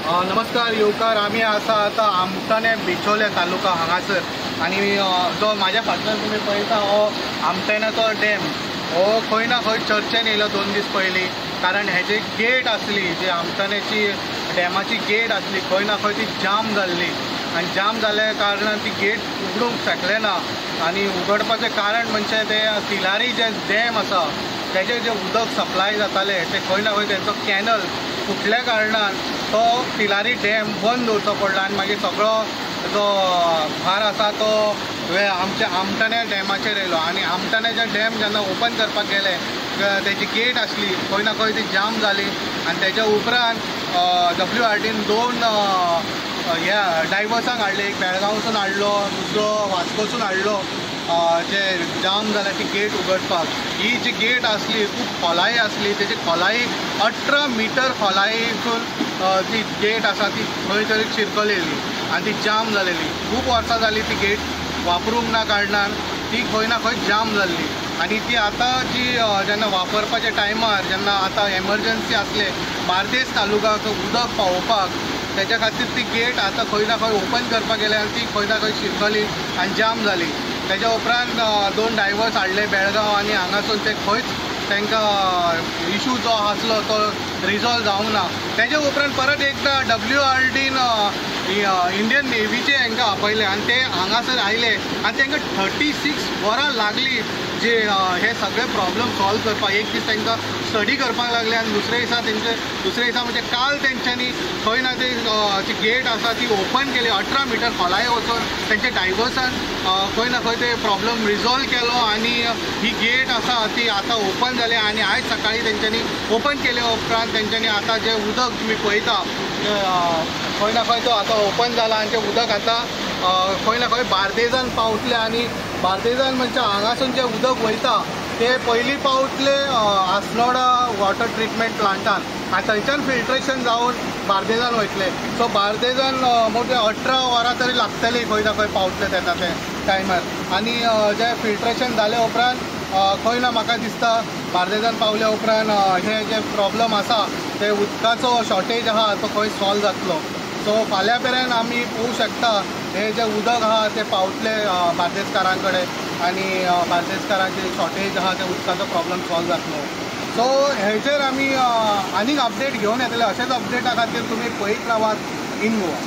नमस्कार येवकार, आम्ही आसा आता आमटाणे बिचोले तालुका हांगासर आणि जो माझ्या फाटल्यान तुम्ही पळयता हो आमटाण्याचो डॅम हो खंय ना खंय चर्चेन येयलो 2 दीस पयलीं। कारण हेजी गेट आसली, जी आमटाण्याची डॅमाची गेट आसली, खंय ना खंय ती जाम जाल्ली आणि जाम जाल्ल्या कारणान ती गेट उगडूंक शकले ना। आणि उगडपाचें कारण म्हणजे ते तिलारी जे डॅम आसा तेजें जे उदक सप्लाय जाताले ते खंय ना खंय तेंचो कॅनल फुटल्या कारणान तो तिलारी डॅम बंद दवरचो पडलो आणि मागीर सगळो जो भार आसा तो आमच्या आमटाणे डॅमाचेर येयलो। आणि आमटाण्याचे डॅम जेन्ना ओपन करपाक गेले तेजी गेट आसली खंय ना खंय ती जाम जाली आणि तेच्या उपरांत WRTन 2 डायवर्सांक हाडले, एक बेळगांवसून हाडलो, दुसरो वास्कोसून हाडलो जे जाम जाल्या ती गेट उगडपाक। ही जी गेट आसली खूब खोलाय आसली, तेजी खोलाय 18 मिटर खोलायेसून ती गेट आसा ती खंय तरी चिरकलेली आणि ती जाम जालेली। खूब वर्सां जाली ती गेट वापरूंक ना कारणान ती खंय ना खंय जाम जाल्ली आणि ती आतां जी जेन्ना वापरपाच्या टायमार जेन्ना आतां एमर्जन्सी आसले बार्देस तालुकाक उदक पावोवपाक तेच्या खातीर ती गेट आतां खंय ना खंय ओपन करपाक गेले आणि ती खंय ना खंय चिरकली आणि जाम जाली। तेच्या उपरांत 2 डायवर्स हाडले बेळगांव आणि हांगासून ते खंयच तांकां इशू जो आसलो तो रिजॉल्व जावंक ना। तेच्या उपरांत परत एकदा WRTन इंडियन नेवीचे हांकां आपयले आणि ते हांगासर आयले आणि तांकां 36 वरां लागली जे हे सगळे प्रॉब्लम सॉल्व करपाक। एक दीस तांकां स्टडी करपाक लागले आणि दुसरे दिसा म्हणजे काल तेंच्यांनी खंय ना ती जी गेट आसा ती ओपन केली, 18 मिटर खोलाय वचून तेंचे डायवर्सान खंय ना खंय ते प्रॉब्लम रिजॉल्व केलो आणि ही गेट आसा ती आतां ओपन जाली आणि आयज सकाळी तेंच्यांनी ओपन केले उपरांत तेंच्यांनी आतां जे उदक तुम्ही पळयता खंय ना खंय तो आतां ओपन जाला आणि ते उदक आतां खंय ना खंय बार्देजान पावतले आणि बार्देजान म्हणजे हांगासून जे उदक वयता ते पयलीं पावतले आसनोडा वॉटर ट्रिटमेंट प्लांटान आनी थंयच्यान फिल्ट्रेशन जावन बार्देजान वयतले। सो बार्देजान मोठे 18 वरां तरी लागतली खंय ना खंय पावतले तेन्ना ते टायमार। आणि जे फिल्ट्रेशन जाले उपरांत खंय ना म्हाका दिसता बार्देजान पावल्या उपरांत हे जे प्रॉब्लम आसा ते उदकाचो शॉर्टेज आहा तो खंय सॉल्व जातलो। सो फाल्यां मेरेन आमी पळोवंक शकता हे जे उदक आहा ते पावतले बार्देजकारां कडेन आणि बार्देजकारांचे शॉर्टेज आहा ते उदकाचो प्रॉब्लम सॉल्व जातलो। सो हेचेर आमी आनीक अपडेट घेवन येतले। अशेच अपडेटा खातीर तुमी पळयत रावात इन गोवा।